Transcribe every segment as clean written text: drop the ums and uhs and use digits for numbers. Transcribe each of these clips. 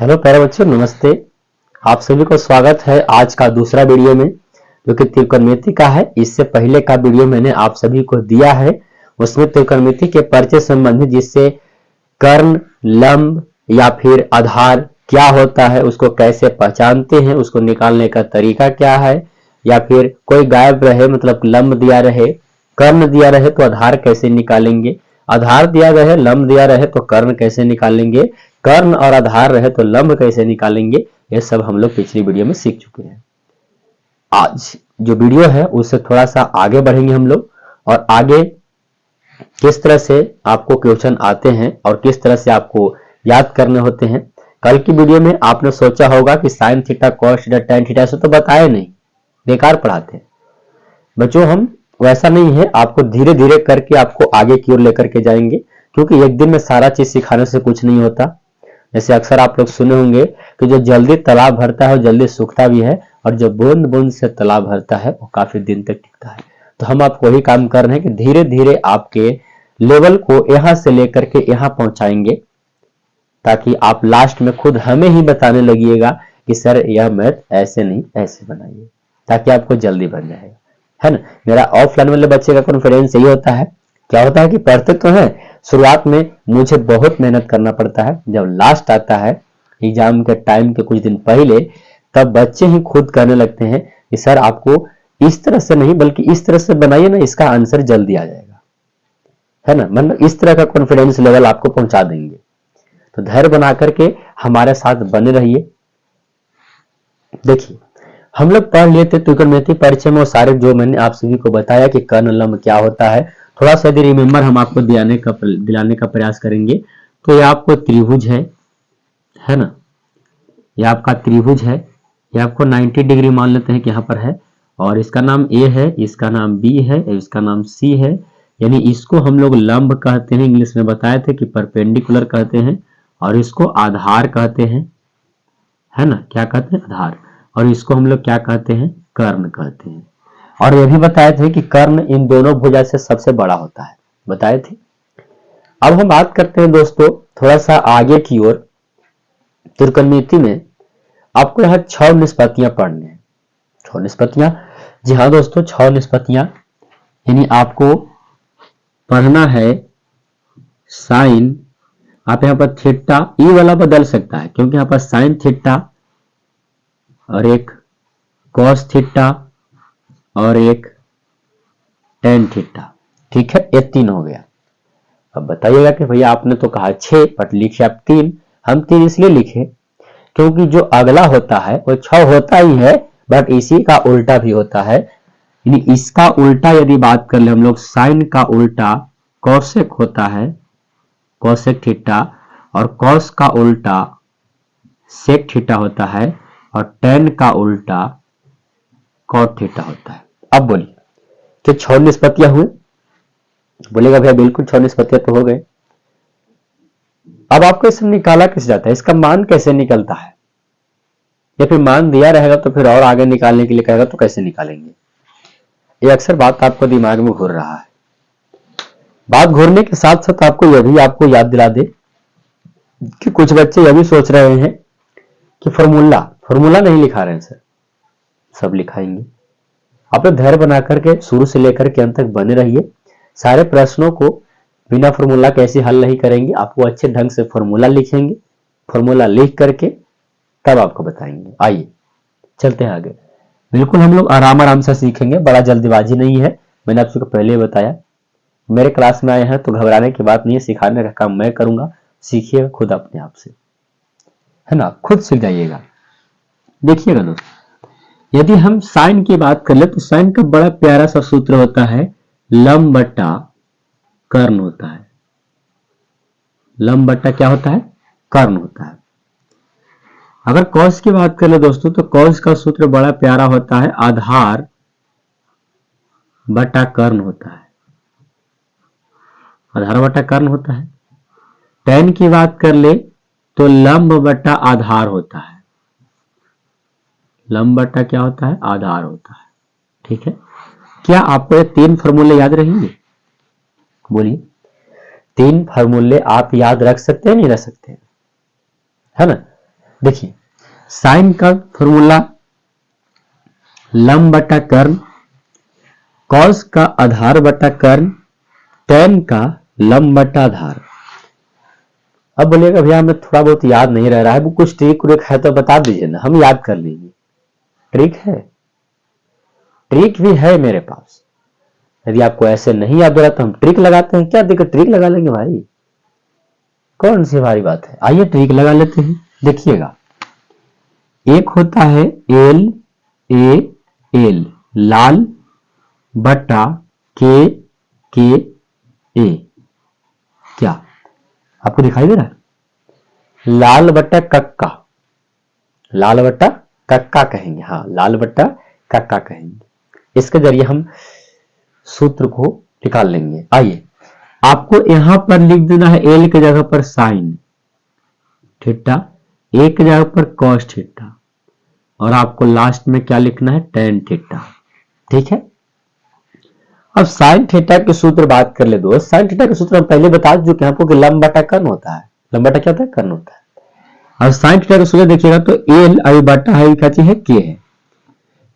Hello प्यारे बच्चों, नमस्ते। आप सभी को स्वागत है आज का दूसरा वीडियो में, जो कि त्रिकोणमिति का है। इससे पहले का वीडियो मैंने आप सभी को दिया है, उसमें त्रिकोणमिति के परिचय संबंधित, जिससे कर्ण, लंब या फिर आधार क्या होता है, उसको कैसे पहचानते हैं, उसको निकालने का तरीका क्या है, या फिर कोई गायब रहे मतलब लंब दिया रहे, कर्ण दिया रहे तो आधार कैसे निकालेंगे, आधार दिया रहे, लंब दिया रहे तो कर्ण कैसे निकालेंगे, कर्ण और आधार रहे तो लंब कैसे निकालेंगे, ये सब हम लोग पिछली वीडियो में सीख चुके हैं। आज जो वीडियो है उससे थोड़ा सा आगे बढ़ेंगे हम लोग, और आगे किस तरह से आपको क्वेश्चन आते हैं और किस तरह से आपको याद करने होते हैं। कल की वीडियो में आपने सोचा होगा कि sine theta, cos theta, tan theta से तो बताए नहीं, बेकार पढ़ाते हैं। बच्चों हम वैसा नहीं है, आपको धीरे धीरे करके आपको आगे की ओर लेकर के जाएंगे, क्योंकि एक दिन में सारा चीज सिखाने से कुछ नहीं होता। जैसे अक्सर आप लोग सुने होंगे कि जो जल्दी तालाब भरता है वो जल्दी सूखता भी है, और जो बूंद बूंद से तालाब भरता है वो काफी दिन तक टिकता है। तो हम आपको वही काम कर रहे हैं कि धीरे धीरे आपके लेवल को यहां से लेकर के यहां पहुंचाएंगे, ताकि आप लास्ट में खुद हमें ही बताने लगिएगा कि सर यह मैथ ऐसे नहीं ऐसे बनाइए, ताकि आपको जल्दी बन जाएगा, है ना। मेरा ऑफलाइन वाले बच्चे का कॉन्फिडेंस यही होता है, क्या होता है कि पढ़ते तो है, शुरुआत में मुझे बहुत मेहनत करना पड़ता है, जब लास्ट आता है एग्जाम के टाइम के कुछ दिन पहले, तब बच्चे ही खुद कहने लगते हैं कि सर आपको इस तरह से नहीं बल्कि इस तरह से बनाइए ना, इसका आंसर जल्दी आ जाएगा, है ना। मतलब इस तरह का कॉन्फिडेंस लेवल आपको पहुंचा देंगे। तो धैर्य बना करके हमारे साथ बने रहिए। देखिए हम लोग पढ़ लिए थे त्रिकोणमिति परिचय में वो सारे जो मैंने आप सभी को बताया कि कर्ण लंब क्या होता है। थोड़ा सा यदि रिमेम्बर हम आपको दिलाने का प्रयास करेंगे तो ये आपको त्रिभुज है ना, ये आपका त्रिभुज है, ये आपको 90 डिग्री मान लेते हैं कि यहाँ पर है, और इसका नाम ए है, इसका नाम बी है, इसका नाम सी है। यानी इसको हम लोग लंब कहते हैं, इंग्लिश में बताए थे कि परपेंडिकुलर कहते हैं, और इसको आधार कहते हैं, है ना, क्या कहते हैं, आधार। और इसको हम लोग क्या कहते हैं, कर्ण कहते हैं। और ये भी बताए थे कि कर्ण इन दोनों भुजा से सबसे बड़ा होता है, बताए थे। अब हम बात करते हैं दोस्तों थोड़ा सा आगे की ओर। त्रिकोणमिति में आपको यहाँ 6 निष्पत्तियां पढ़ने हैं, 6 निष्पत्तियां। जी हाँ दोस्तों, 6 निष्पत्तियां, यानी आपको पढ़ना है साइन। आप यहाँ पर थीटा ई वाला बदल सकता है, क्योंकि यहाँ पर साइन थीटा और एक कॉस थीटा और एक टेन थीटा, ठीक है, ये 3 हो गया। अब बताइएगा कि भैया आपने तो कहा 6 बट लिखे आप 3। हम 3 इसलिए लिखे क्योंकि जो अगला होता है वो 6 होता ही है, बट इसी का उल्टा भी होता है। यानी इसका उल्टा यदि बात कर ले हम लोग, साइन का उल्टा कॉसेक होता है, कॉसेक थीटा, और कॉस का उल्टा सेक थीटा होता है, और टेन का उल्टा कॉट थीटा होता है। अब बोलिए कि 6 निष्पत्तियां हुए, बोलेगा भैया बिल्कुल 6 निष्पत्तियां तो हो गए। अब आपको इसमें निकाला कैसे जाता है, इसका मान कैसे निकलता है, या फिर मान दिया रहेगा तो फिर और आगे निकालने के लिए कहेगा तो कैसे निकालेंगे। ये अक्सर बात आपको दिमाग में घूर रहा है। बात घूरने के साथ साथ आपको यह भी आपको याद दिला दे कि कुछ बच्चे यह भी सोच रहे हैं कि फॉर्मूला नहीं लिखा रहे हैं सर, सब लिखाएंगे। आप लोग धैर्य बना करके शुरू से लेकर के अंत तक बने रहिए। सारे प्रश्नों को बिना फॉर्मूला कैसे हल नहीं करेंगे, आपको अच्छे ढंग से फॉर्मूला लिखेंगे, फॉर्मूला लिख करके तब आपको बताएंगे। आइए चलते हैं आगे। बिल्कुल हम लोग आराम आराम से सीखेंगे, बड़ा जल्दबाजी नहीं है। मैंने आपको पहले ही बताया, मेरे क्लास में आए हैं तो घबराने की बात नहीं है, सिखाने का काम मैं करूंगा, सीखिएगा खुद अपने आप से, है ना, खुद सीख जाइएगा। देखिएगा दोस्तों, यदि हम साइन की बात कर ले तो साइन का बड़ा प्यारा सा सूत्र होता है, लंब बट्टा कर्ण होता है। लंब बट्टा क्या होता है, कर्ण होता है। अगर कॉस की बात कर ले दोस्तों तो कॉस का सूत्र बड़ा प्यारा होता है, आधार बटा कर्ण होता है, आधार बटा कर्ण होता है। टेन की बात कर ले तो लंब बटा आधार होता है, लंब बटा क्या होता है, आधार होता है, ठीक है। क्या आपको ये 3 फॉर्मूले याद रहेंगे, बोलिए। 3 फॉर्मूले आप याद रख सकते हैं, नहीं रख सकते, है ना। देखिए साइन का फॉर्मूला लंब बटा कर्ण, कॉस का आधार बटा कर्ण, टेन का लंब बटा आधार। अब बोलिएगा भैया हमें थोड़ा बहुत याद नहीं रह रहा है, वो कुछ ट्रिक व्रिक है तो बता दीजिए ना, हम याद कर लेंगे। ट्रिक है, ट्रिक भी है मेरे पास। यदि आपको ऐसे नहीं याद हो रहा तो हम ट्रिक लगाते हैं, क्या दिक्कत, ट्रिक लगा लेंगे भाई, कौन सी भारी बात है। आइए ट्रिक लगा लेते हैं। देखिएगा एक होता है एल ए एल, लाल बटा के ए, क्या आपको दिखाई दे रहा है? लाल बटा कक्का, लाल बटा कक्का कहेंगे, हाँ लाल बटा कक्का कहेंगे। इसके जरिए हम सूत्र को निकाल लेंगे। आइए आपको यहां पर लिख देना है एल की जगह पर साइन थीटा, ए की जगह पर कॉस थीटा, और आपको लास्ट में क्या लिखना है, टेन थीटा। ठीक है, अब साइन थीटा के सूत्र बात कर ले दोस्त। साइन थीटा के सूत्र हम पहले बता चुके हैं आपको कि लंब बटा कर्ण होता है। लंब बटा क्या होता है, कर्ण होता है। अब साइन थीटा का सूत्र देखिएगा तो एल आई बटा है, क्या चीज है, के है।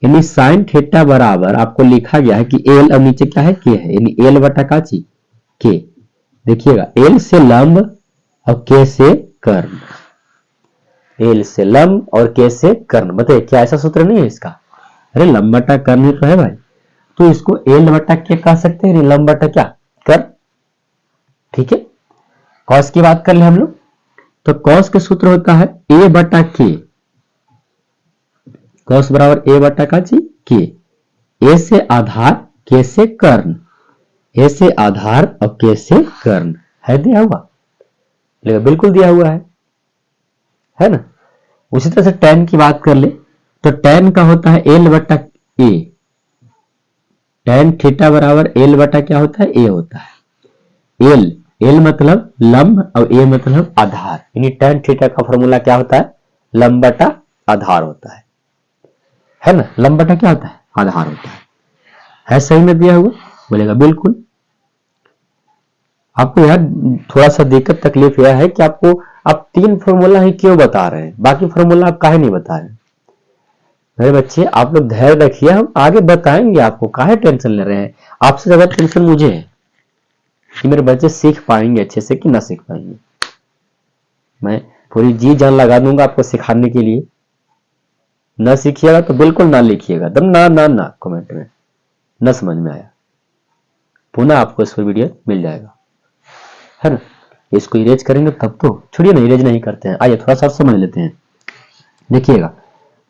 यानी साइन थीटा बराबर आपको लिखा गया है कि एल, अब नीचे क्या है, के है, यानी एल बटा का चीज के। देखिएगा एल से लंब और के से कर्ण, एल से लंब और के से कर्ण। बताइए क्या ऐसा सूत्र नहीं है इसका? अरे लंब बटा कर्ण तो है भाई, तो इसको एल बटा के कह सकते हैं, लंब बटा क्या, कर्ण। ठीक है, कॉस की बात कर ले हम लोग, तो कॉस का सूत्र होता है ए बटा के, कॉस बराबर ए बटा का जी के। ए से आधार, के से कर्ण, ए से आधार और के से कर्ण। है दिया हुआ, लेकिन बिल्कुल दिया हुआ है ना। उसी तरह से टेन की बात कर ले तो टेन का होता है एल बटा ए, टेन थीटा बराबर एल बटा क्या होता है, ए होता है। एल, एल मतलब लंब और ए मतलब आधार, यानी टेन थीटा का फॉर्मूला क्या होता है, लंब बटा आधार होता है ना। लंब बटा क्या होता है, आधार होता है सही में दिया हुआ? बोलेगा बिल्कुल। आपको यार थोड़ा सा दिक्कत तकलीफ यह है कि आपको आप तीन फॉर्मूला ही क्यों बता रहे हैं, बाकी फॉर्मूला आप काहे नहीं बता रहे? मेरे बच्चे आप लोग धैर्य रखिए, हम आगे बताएंगे आपको, काहे टेंशन ले रहे हैं। आपसे ज्यादा टेंशन मुझे है कि मेरे बच्चे सीख पाएंगे अच्छे से कि ना सीख पाएंगे। मैं पूरी जी जान लगा दूंगा आपको सिखाने के लिए। ना सीखिएगा तो बिल्कुल ना लिखिएगा, दम ना ना ना कमेंट में, न समझ में आया पुनः आपको इस पर वीडियो मिल जाएगा, है ना। इसको इरेज करेंगे तब तो, छोड़िए ना इरेज नहीं करते हैं। आइए थोड़ा सा समझ लेते हैं। देखिएगा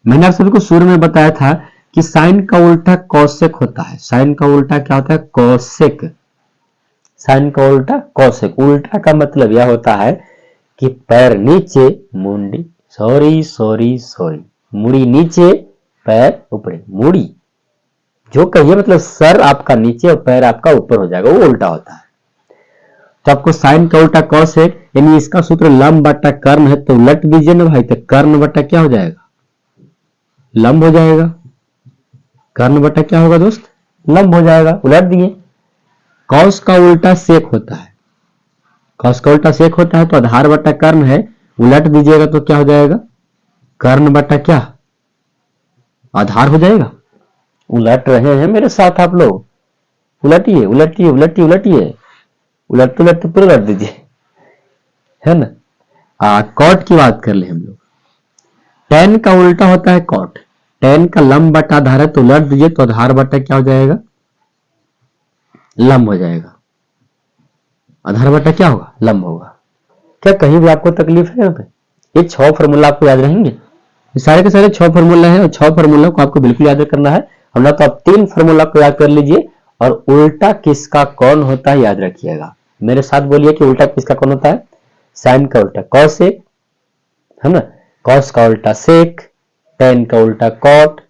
मैंने आप सभी को शुरू में बताया था कि साइन का उल्टा कॉसेक होता है। साइन का उल्टा क्या होता है, कॉसेक। साइन का उल्टा कॉसेक। उल्टा का मतलब यह होता है कि पैर नीचे मुंडी, सॉरी सॉरी सॉरी, मुड़ी नीचे पैर ऊपर, मुड़ी जो कहिए मतलब सर आपका नीचे और पैर आपका ऊपर हो जाएगा, वो उल्टा होता है। तो आपको साइन का उल्टा कॉस है, यानी इसका सूत्र लंब बटा कर्ण है, तो उलट दीजिए ना भाई, तो कर्ण बटा क्या हो जाएगा, लंब हो जाएगा। कर्ण बटा क्या होगा दोस्त, लंब हो जाएगा, उलट दिए। कॉस का उल्टा सेक होता है, कॉस का उल्टा सेक होता है, तो आधार बटा कर्ण है, उलट दीजिएगा तो क्या हो जाएगा, कर्ण बटा क्या, आधार हो जाएगा। उलट रहे हैं मेरे साथ आप लोग, उलटिए उलटिए उलटिए उलटिए, उलटते उलटते पूरे उलट दीजिए, है ना। कॉट की बात कर ले हम लोग, टेन का उल्टा होता है कॉट, टेन का लंब बटा आधार है, तो उलट दीजिए तो आधार बटा क्या हो जाएगा, लंब हो जाएगा। आधार बटा क्या होगा, लंब होगा। क्या कहीं भी आपको तकलीफ है यहाँ पे? ये 6 फॉर्मूला आपको याद रहेंगे, सारे के सारे 6 फॉर्मूला है, और 6 फॉर्मूला को आपको बिल्कुल याद करना है। हमला तो आप 3 फॉर्मूला को याद कर लीजिए, और उल्टा किसका कौन होता है याद रखिएगा। मेरे साथ बोलिए कि उल्टा किसका कौन होता है, साइन का उल्टा कॉसेक, है ना, कॉस का उल्टा सेक, टेन का उल्टा कॉट,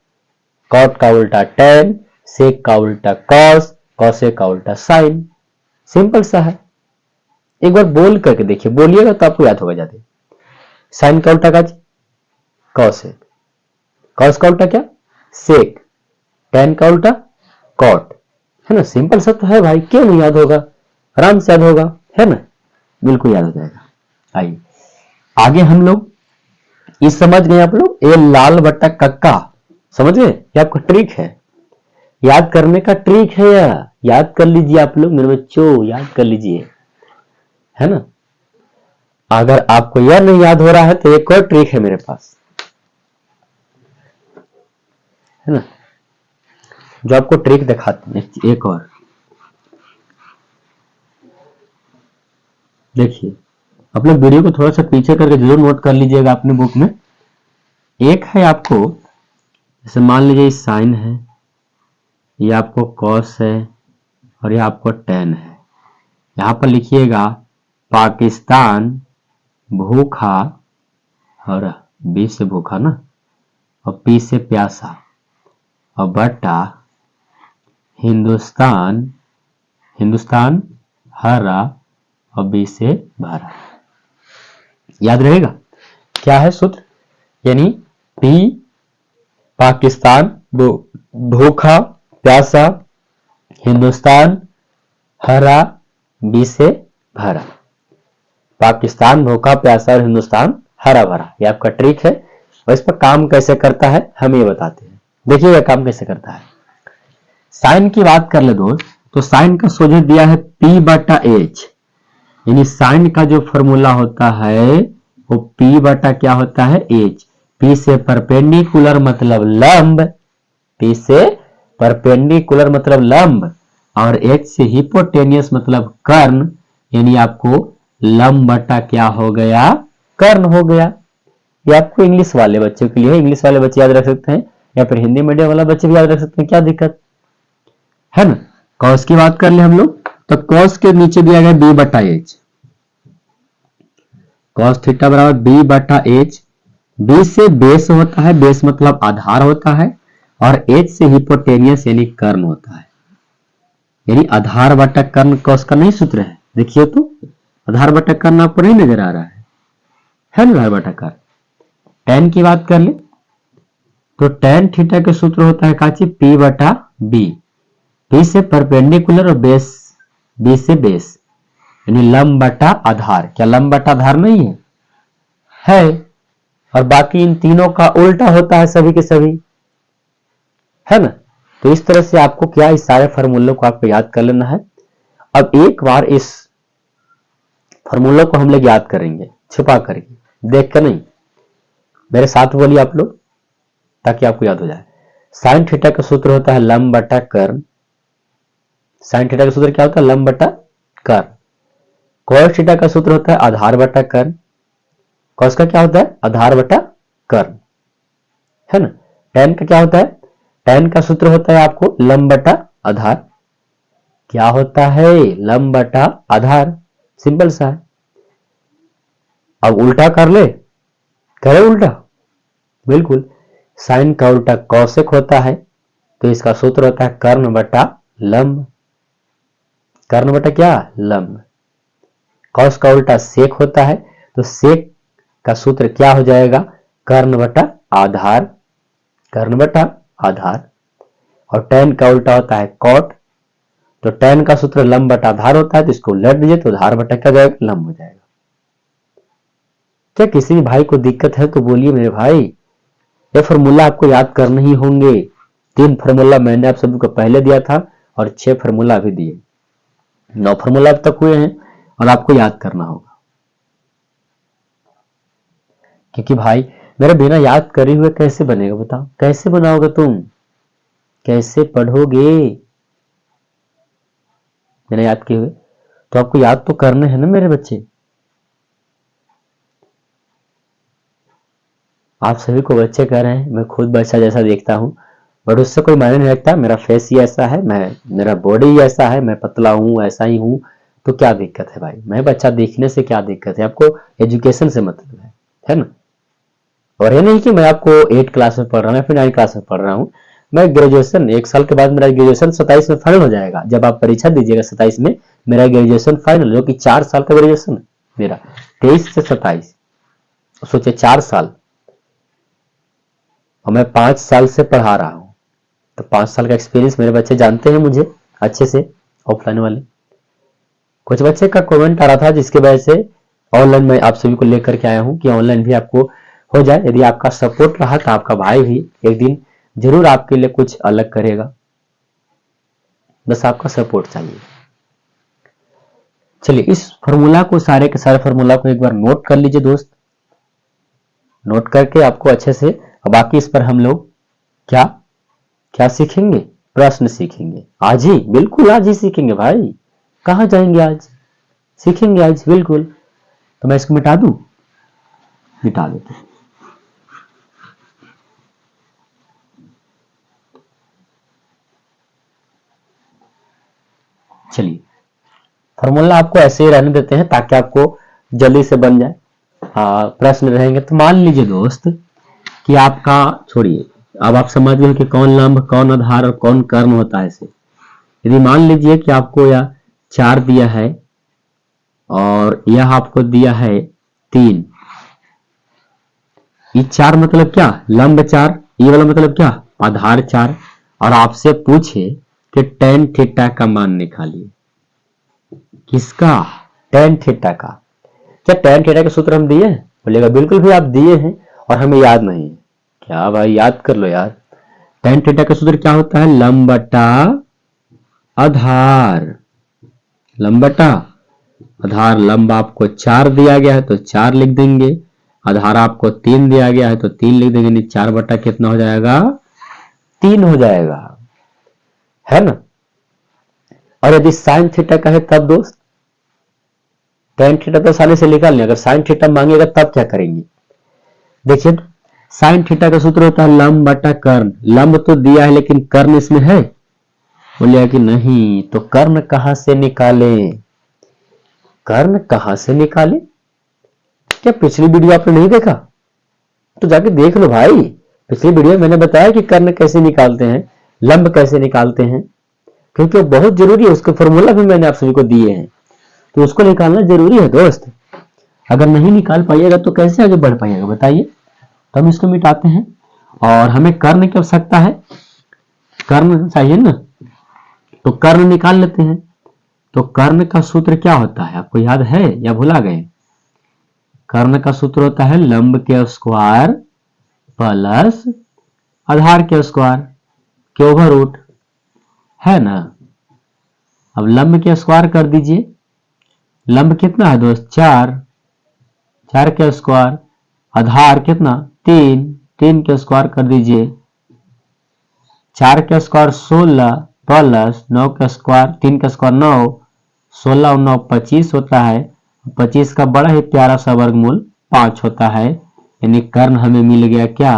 कॉट का उल्टा टेन, सेक का उल्टा कॉस, कॉसेक का उल्टा साइन। सिंपल सा है, एक बार बोल करके देखिए, बोलिएगा तो आपको याद होगा जाते। साइन का उल्टा का कॉसेक, कॉस का उल्टा क्या, सेक, टेन का उल्टा कॉट, है ना। सिंपल सा तो है भाई, क्यों नहीं याद होगा, आराम से याद होगा, है ना, बिल्कुल याद हो जाएगा। आइए आगे हम लोग ये समझ गए आप लोग, ये लाल बट्टा कक्का समझ गए, ये आपका ट्रिक है, याद करने का ट्रिक है, याद कर लीजिए आप लोग मेरे बच्चों, याद कर लीजिए, है ना। अगर आपको यह नहीं याद हो रहा है तो एक और ट्रिक है मेरे पास, है ना, जो आपको ट्रिक दिखाते हैं। एक और देखिए, आप लोग वीडियो को थोड़ा सा पीछे करके जरूर नोट कर लीजिएगा अपने बुक में। एक है आपको, जैसे मान लीजिए साइन है, ये आपको कॉस है और ये आपको टेन है। यहां पर लिखिएगा पाकिस्तान भूखा, और बी से भूखा ना, और पी से प्यासा, और बट्टा हिंदुस्तान, हिंदुस्तान हरा, और बी से भरा। याद रहेगा क्या है सूत्र, यानी पी पाकिस्तान भूखा प्यासा, हिंदुस्तान हरा, बी से भरा। पाकिस्तान भूखा प्यासा और हिंदुस्तान हरा भरा, ये आपका ट्रिक है। और इस पर काम कैसे करता है हम ये बताते हैं। देखिएगा काम कैसे करता है। साइन की बात कर ले दोस्त, तो साइन का सोझे दिया है P बटा H, यानी साइन का जो फॉर्मूला होता है वो P बटा क्या होता है H। P से परपेंडिकुलर मतलब लंब, P से परपेंडिकुलर मतलब लंब, और H से हिपोटेनियस मतलब कर्ण, यानी आपको लंब बटा क्या हो गया, कर्ण हो गया। ये आपको इंग्लिश वाले बच्चों के लिए है, इंग्लिश वाले बच्चे याद रख सकते हैं, या फिर हिंदी मीडियम वाला बच्चे भी याद रख सकते हैं, क्या दिक्कत है ना। कॉस की बात कर ले हम लोग, तो कॉस के नीचे दिया गया B बटा H, कॉस थीटा बराबर B बटा H। B से बेस होता है, बेस मतलब आधार होता है, और H से हिपोटेनियस यानी कर्ण होता है, यानी आधार बटा कर्ण कॉस का नहीं सूत्र है। देखिए तो आधार बटा कर्ण आपको नहीं नजर आ रहा है ना, आधार बटा कर्ण। टेन की बात कर ले, तो टेन थीटा के सूत्र होता है काची P बटा B, P से परपेंडिकुलर और बेस B से बेस, यानी लंब बटा आधार। क्या लंब बटा आधार नहीं है? और बाकी इन तीनों का उल्टा होता है सभी के सभी, है ना। तो इस तरह से आपको क्या, इस सारे फॉर्मूलों को आपको याद कर लेना है। अब एक बार इस फॉर्मूलों को हम लोग याद करेंगे छुपा करके, देख कर नहीं, मेरे साथ बोलिए आप लोग ताकि आपको याद हो जाए। साइन थीटा का सूत्र होता है लंब बटा कर्ण, साइन थीटा का सूत्र क्या होता है, लंब बटा कर्ण। कॉस थीटा का सूत्र होता है आधार बटा कर्ण, कॉस का क्या होता है, आधार बटा कर्ण, है ना। टेन का क्या होता है, टेन का सूत्र होता है आपको लंब बटा आधार, क्या होता है, लंब बटा आधार, सिंपल सा है। अब उल्टा कर ले, करे उल्टा, बिल्कुल, साइन का उल्टा कौशिक होता है, तो इसका सूत्र होता है कर्ण बटा लंब, कर्ण बटा क्या, लंब। कौश का उल्टा सेक होता है, तो सेक का सूत्र क्या हो जाएगा, कर्ण बटा आधार, कर्ण बटा आधार। और टेन का उल्टा होता है कॉट, तो टेन का सूत्र लंब बटा आधार होता है, तो इसको उलट दीजिए तो आधार बटा क्या जाएगा, लंब हो जाएगा। क्या किसी भाई को दिक्कत है तो बोलिए मेरे भाई, ये फॉर्मूला आपको याद करने ही होंगे। 3 फॉर्मूला मैंने आप सभी को पहले दिया था और 6 फॉर्मूला अभी दिए, 9 फॉर्मूला अब तक हुए हैं और आपको याद करना होगा। क्योंकि भाई मेरे बिना याद करे हुए कैसे बनेगा, बताओ कैसे बनाओगे तुम, कैसे पढ़ोगे बिना याद किए हुए। तो आपको याद तो करने हैं ना मेरे बच्चे। आप सभी को बच्चे कह रहे हैं, मैं खुद बच्चा जैसा देखता हूं, बट उससे कोई मायने नहीं रखता। मेरा फेस ही ऐसा है, मेरा बॉडी ही ऐसा है, मैं पतला हूं, ऐसा ही हूं, तो क्या दिक्कत है भाई, मैं बच्चा दिखने से क्या दिक्कत है। आपको एजुकेशन से मतलब है ना। और ये नहीं कि मैं आपको 8 क्लास में पढ़ रहा हूँ या फिर 9 क्लास में पढ़ रहा हूँ, मैं ग्रेजुएशन 1 साल के बाद मेरा ग्रेजुएशन 27 में फाइनल हो जाएगा। जब आप परीक्षा दीजिएगा 27 में मेरा ग्रेजुएशन फाइनल, जो कि 4 साल का ग्रेजुएशन मेरा 23 से 27, सोचे 4 साल, और मैं 5 साल से पढ़ा रहा हूँ, तो 5 साल का एक्सपीरियंस मेरे बच्चे जानते हैं मुझे अच्छे से, ऑफलाइन वाले। कुछ बच्चे का कमेंट आ रहा था जिसके वजह से ऑनलाइन मैं आप सभी को लेकर के आया हूँ कि ऑनलाइन भी आपको हो जाए। यदि आपका सपोर्ट रहा तो आपका भाई भी एक दिन जरूर आपके लिए कुछ अलग करेगा, बस आपका सपोर्ट चाहिए। चलिए इस फॉर्मूला को, सारे के सारे फॉर्मूला को एक बार नोट कर लीजिए दोस्त। नोट करके आपको अच्छे से, बाकी इस पर हम लोग क्या क्या सीखेंगे, प्रश्न सीखेंगे आज ही, बिल्कुल आज ही सीखेंगे भाई, कहाँ जाएंगे, आज सीखेंगे आज बिल्कुल। तो मैं इसको मिटा दूं, मिटा देते हैं। चलिए फॉर्मूला आपको ऐसे ही रहने देते हैं ताकि आपको जल्दी से बन जाए। प्रश्न रहेंगे तो मान लीजिए दोस्त कि आपका, छोड़िए अब आप समझ गए कि कौन लंब, कौन आधार और कौन कर्ण होता है इसे। यदि मान लीजिए कि आपको यह 4 दिया है और यह आपको दिया है 3, ये 4 मतलब क्या, लंब 4, ये वाला मतलब क्या, आधार 4, और आपसे पूछे कि tan थीटा का मान निकालिए। किसका, tan थीटा का। क्या tan थीटा के सूत्र हम दिए हैं, बोलेगा बिल्कुल भी आप दिए हैं और हमें याद नहीं है। क्या भाई याद कर लो यार। tan थीटा का सूत्र क्या होता है, लंब बटा आधार, लंब बटा आधार। लंब आपको 4 दिया गया है तो 4 लिख देंगे, आधार आपको 3 दिया गया है तो 3 लिख देंगे, 4 बटा कितना हो जाएगा, 3 हो जाएगा, है ना। और यदि साइन थीटा का है तब दोस्त, tan थीटा तो आसानी से निकाल लें, अगर साइन थीटा मांगेगा तब क्या करेंगे। देखिए साइन थीटा का सूत्र होता है लंब बटा कर्ण। लंब तो दिया है लेकिन कर्ण इसमें है, बोलिए कि नहीं, तो कर्ण कहां से निकाले, कर्ण कहां से निकाले। क्या पिछली वीडियो आपने नहीं देखा, तो जाके देख लो भाई। पिछली वीडियो में मैंने बताया कि कर्ण कैसे निकालते हैं, लंब कैसे निकालते हैं, क्योंकि वो बहुत जरूरी है, उसके फॉर्मूला भी मैंने आप सभी को दिए हैं, तो उसको निकालना जरूरी है दोस्त। अगर नहीं निकाल पाइएगा तो कैसे आगे बढ़ पाइएगा बताइए। तो हम इसको मिटाते हैं और हमें कर्ण की आवश्यकता है, कर्ण चाहिए ना, तो कर्ण निकाल लेते हैं। तो कर्ण का सूत्र क्या होता है, आपको याद है या भुला गए। कर्ण का सूत्र होता है लंब के स्क्वायर प्लस आधार के स्क्वायर के ओवर रूट, है ना। अब लंब के स्क्वायर कर दीजिए, लंब कितना है दोस्त 4, 4 के स्क्वायर, आधार कितना 3, 3 के स्क्वायर कर दीजिए, 4 के स्क्वायर 16 प्लस 9 का स्क्वायर, 3 का स्क्वायर 9, 16 और 9 25 होता है, 25 का बड़ा ही प्यारा सा वर्गमूल 5 होता है, यानी कर्ण हमें मिल गया क्या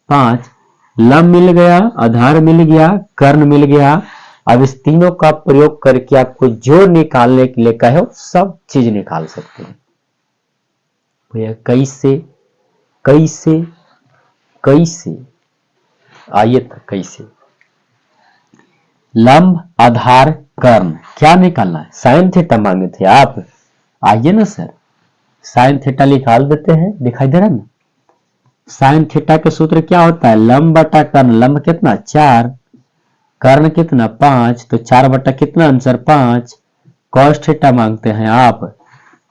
5। लंब मिल गया, आधार मिल गया, कर्ण मिल गया। अब इस तीनों का प्रयोग करके आपको जो निकालने के लिए कहे सब चीज निकाल सकते हैं। भैया कैसे कैसे कैसे, आइए तक कैसे। लंब आधार कर्ण क्या निकालना है, साइन थीटा मांगे थे आप, आइए ना सर साइन थीटा निकाल देते हैं, दिखाई दे रहा है ना। साइन थीटा के सूत्र क्या होता है, लंब बटा कर्ण, लंब कितना 4, कर्ण कितना 5, तो 4 बटा कितना आंसर 5। कॉस थीटा मांगते हैं आप,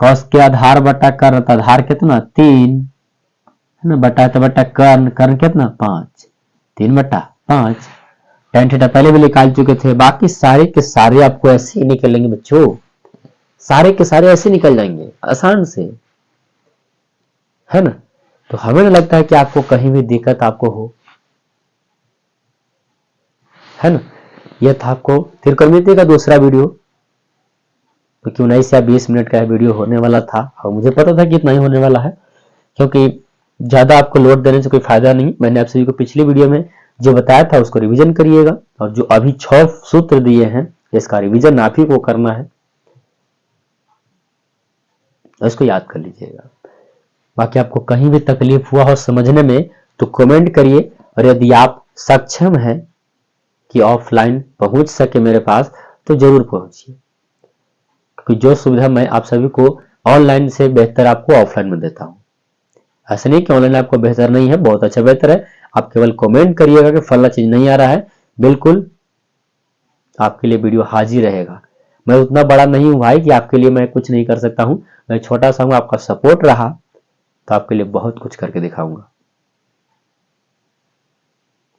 कॉस के आधार बटा कर्ण, तो आधार कितना 3, है ना, बटा तो बटा कर्ण, कर्ण कितना 5, 3 बटा 5। tan थीटा पहले भी निकाल चुके थे, बाकी सारे के सारे आपको ऐसे ही निकलेंगे बच्चों, सारे के सारे ऐसे निकल जाएंगे आसान से, है ना। तो हमें नहीं लगता है कि आपको कहीं भी दिक्कत आपको हो, है ना। यह था आपको त्रिकोणमिति का दूसरा वीडियो, क्योंकि 19 या 20 मिनट का वीडियो होने वाला था और मुझे पता था कि इतना ही होने वाला है, क्योंकि ज्यादा आपको लोड देने से कोई फायदा नहीं। मैंने आप सभी को पिछली वीडियो में जो बताया था उसको रिवीजन करिएगा, और जो अभी 6 सूत्र दिए हैं इसका रिवीजन आप ही को करना है, इसको याद कर लीजिएगा। बाकी आपको कहीं भी तकलीफ हुआ हो समझने में तो कमेंट करिए, और यदि आप सक्षम हैं कि ऑफलाइन पहुंच सके मेरे पास तो जरूर पहुंचिए, क्योंकि जो सुविधा मैं आप सभी को ऑनलाइन से बेहतर आपको ऑफलाइन में देता हूं। ऐसा नहीं कि ऑनलाइन आपको बेहतर नहीं है, बहुत अच्छा बेहतर है। आप केवल कमेंट करिएगा कि फला चीज नहीं आ रहा है, बिल्कुल आपके लिए वीडियो हाजिर रहेगा। मैं उतना बड़ा नहीं हूं भाई कि आपके लिए मैं कुछ नहीं कर सकता हूं, मैं छोटा सा हूं, आपका सपोर्ट रहा तो आपके लिए बहुत कुछ करके दिखाऊंगा।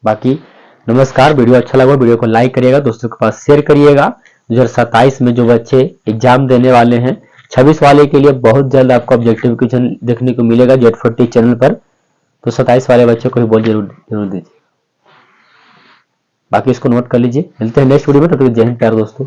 बाकी नमस्कार। वीडियो अच्छा लगा वीडियो को लाइक करिएगा, दोस्तों के पास शेयर करिएगा। 2027 में जो बच्चे एग्जाम देने वाले हैं, 26 वाले के लिए बहुत जल्द आपको ऑब्जेक्टिव क्वेश्चन देखने को मिलेगा जेड40 चैनल पर, तो 27 वाले बच्चों को भी बोल जरूर दीजिए। बाकी इसको नोट कर लीजिए। मिलते हैं नेक्स्ट वीडियो में, तब तक जय हिंद प्यारे दोस्तों।